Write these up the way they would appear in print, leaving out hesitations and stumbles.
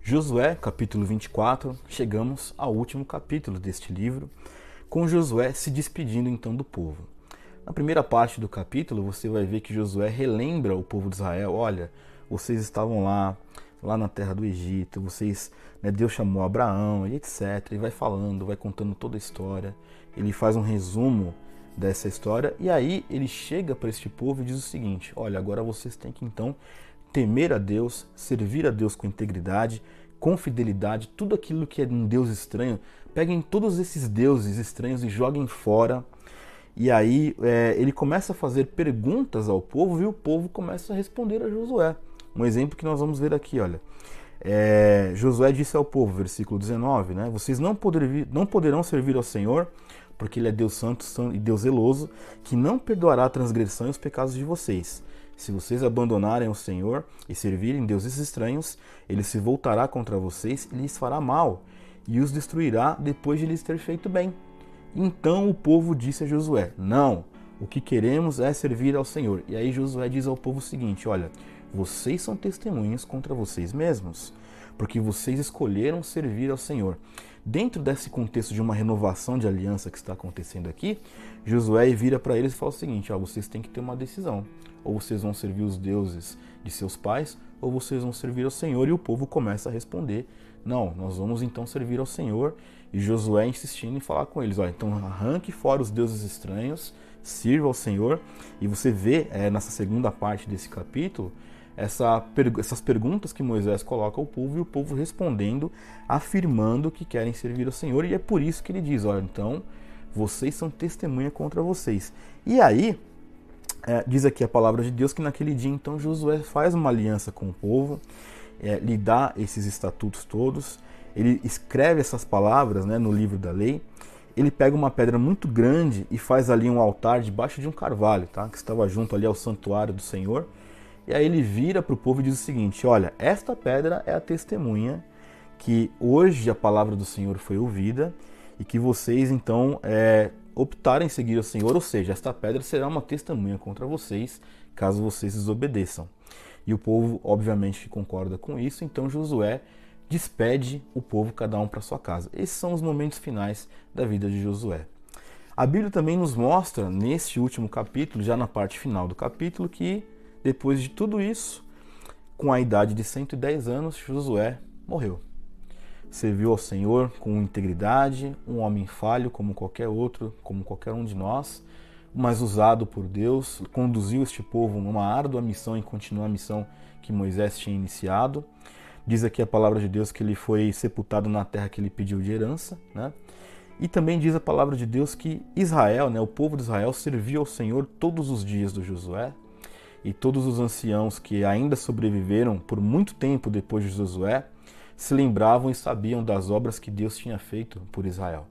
Josué, capítulo 24, chegamos ao último capítulo deste livro, com Josué se despedindo então do povo. Na primeira parte do capítulo, você vai ver que Josué relembra o povo de Israel: olha, vocês estavam lá na terra do Egito, Deus chamou Abraão e etc. E vai falando, vai contando toda a história. Ele faz um resumo dessa história e aí ele chega para este povo e diz o seguinte: olha, agora vocês têm que então temer a Deus, servir a Deus com integridade, com fidelidade, tudo aquilo que é um Deus estranho, peguem todos esses deuses estranhos e joguem fora. E aí ele começa a fazer perguntas ao povo e o povo começa a responder a Josué. Um exemplo que nós vamos ver aqui, olha. Josué disse ao povo, versículo 19, né? Vocês não poderão servir ao Senhor, porque Ele é Deus santo e Deus zeloso, que não perdoará a transgressão e os pecados de vocês. Se vocês abandonarem o Senhor e servirem deuses estranhos, Ele se voltará contra vocês e lhes fará mal, e os destruirá depois de lhes ter feito bem. Então o povo disse a Josué: não, o que queremos é servir ao Senhor. E aí Josué diz ao povo o seguinte: olha, vocês são testemunhas contra vocês mesmos, porque vocês escolheram servir ao Senhor. Dentro desse contexto de uma renovação de aliança que está acontecendo aqui, Josué vira para eles e fala o seguinte: vocês têm que ter uma decisão. Ou vocês vão servir os deuses de seus pais, ou vocês vão servir ao Senhor. E o povo começa a responder: não, nós vamos então servir ao Senhor. E Josué insistindo em falar com eles: então arranque fora os deuses estranhos, sirva ao Senhor. E você vê nessa segunda parte desse capítulo essas perguntas que Moisés coloca ao povo e o povo respondendo, afirmando que querem servir ao Senhor. E é por isso que ele diz: olha, então vocês são testemunha contra vocês. E aí diz aqui a palavra de Deus que naquele dia então Josué faz uma aliança com o povo, lhe dá esses estatutos todos, ele escreve essas palavras no livro da lei, ele pega uma pedra muito grande e faz ali um altar debaixo de um carvalho, que estava junto ali ao santuário do Senhor, e aí ele vira para o povo e diz o seguinte: olha, esta pedra é a testemunha que hoje a palavra do Senhor foi ouvida e que vocês então optarem em seguir o Senhor, ou seja, esta pedra será uma testemunha contra vocês, caso vocês desobedeçam. E o povo, obviamente, concorda com isso, então Josué despede o povo, cada um para sua casa. Esses são os momentos finais da vida de Josué. A Bíblia também nos mostra, neste último capítulo, já na parte final do capítulo, que depois de tudo isso, com a idade de 110 anos, Josué morreu. Serviu ao Senhor com integridade, um homem falho como qualquer outro, como qualquer um de nós, mas usado por Deus, conduziu este povo numa árdua missão e continuou a missão que Moisés tinha iniciado. Diz aqui a palavra de Deus que ele foi sepultado na terra que ele pediu de herança, E também diz a palavra de Deus que Israel, o povo de Israel, serviu ao Senhor todos os dias do Josué, e todos os anciãos que ainda sobreviveram por muito tempo depois de Josué se lembravam e sabiam das obras que Deus tinha feito por Israel.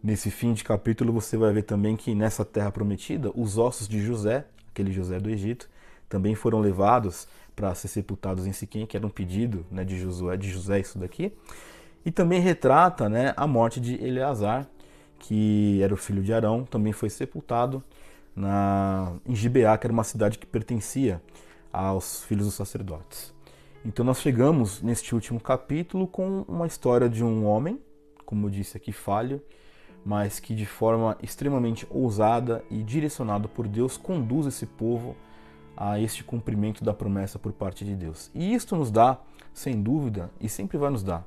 Nesse fim de capítulo você vai ver também que nessa terra prometida, os ossos de José, aquele José do Egito, também foram levados para ser sepultados em Siquém, que era um pedido de José isso daqui. E também retrata a morte de Eleazar, que era o filho de Arão, também foi sepultado em Gibeá, que era uma cidade que pertencia aos filhos dos sacerdotes. Então nós chegamos neste último capítulo com uma história de um homem, como eu disse aqui, falho, mas que de forma extremamente ousada e direcionado por Deus conduz esse povo a este cumprimento da promessa por parte de Deus. E isto nos dá, sem dúvida, e sempre vai nos dar,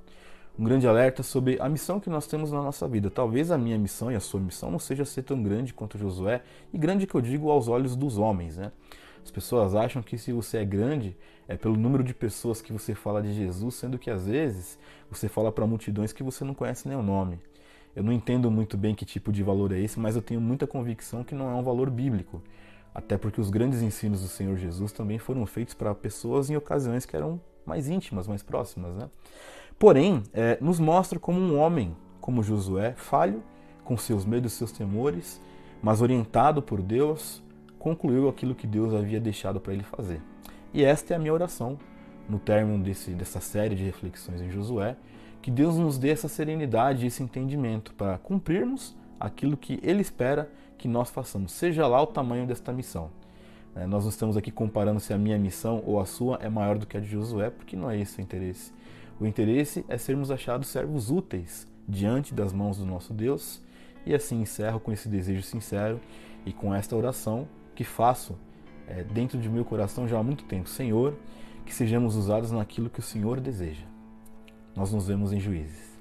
um grande alerta sobre a missão que nós temos na nossa vida. Talvez a minha missão e a sua missão não seja ser tão grande quanto Josué, e grande que eu digo aos olhos dos homens, As pessoas acham que se você é grande, é pelo número de pessoas que você fala de Jesus, sendo que às vezes você fala para multidões que você não conhece nem o nome. Eu não entendo muito bem que tipo de valor é esse, mas eu tenho muita convicção que não é um valor bíblico. Até porque os grandes ensinos do Senhor Jesus também foram feitos para pessoas em ocasiões que eram mais íntimas, mais próximas, Porém, nos mostra como um homem, como Josué, falho, com seus medos e seus temores, mas orientado por Deus, concluiu aquilo que Deus havia deixado para ele fazer. E esta é a minha oração, no término dessa série de reflexões em Josué, que Deus nos dê essa serenidade e esse entendimento para cumprirmos aquilo que Ele espera que nós façamos, seja lá o tamanho desta missão. Nós não estamos aqui comparando se a minha missão ou a sua é maior do que a de Josué, porque não é esse o interesse. O interesse é sermos achados servos úteis diante das mãos do nosso Deus. E assim encerro com esse desejo sincero e com esta oração que faço dentro de meu coração já há muito tempo. Senhor, que sejamos usados naquilo que o Senhor deseja. Nós nos vemos em Juízes.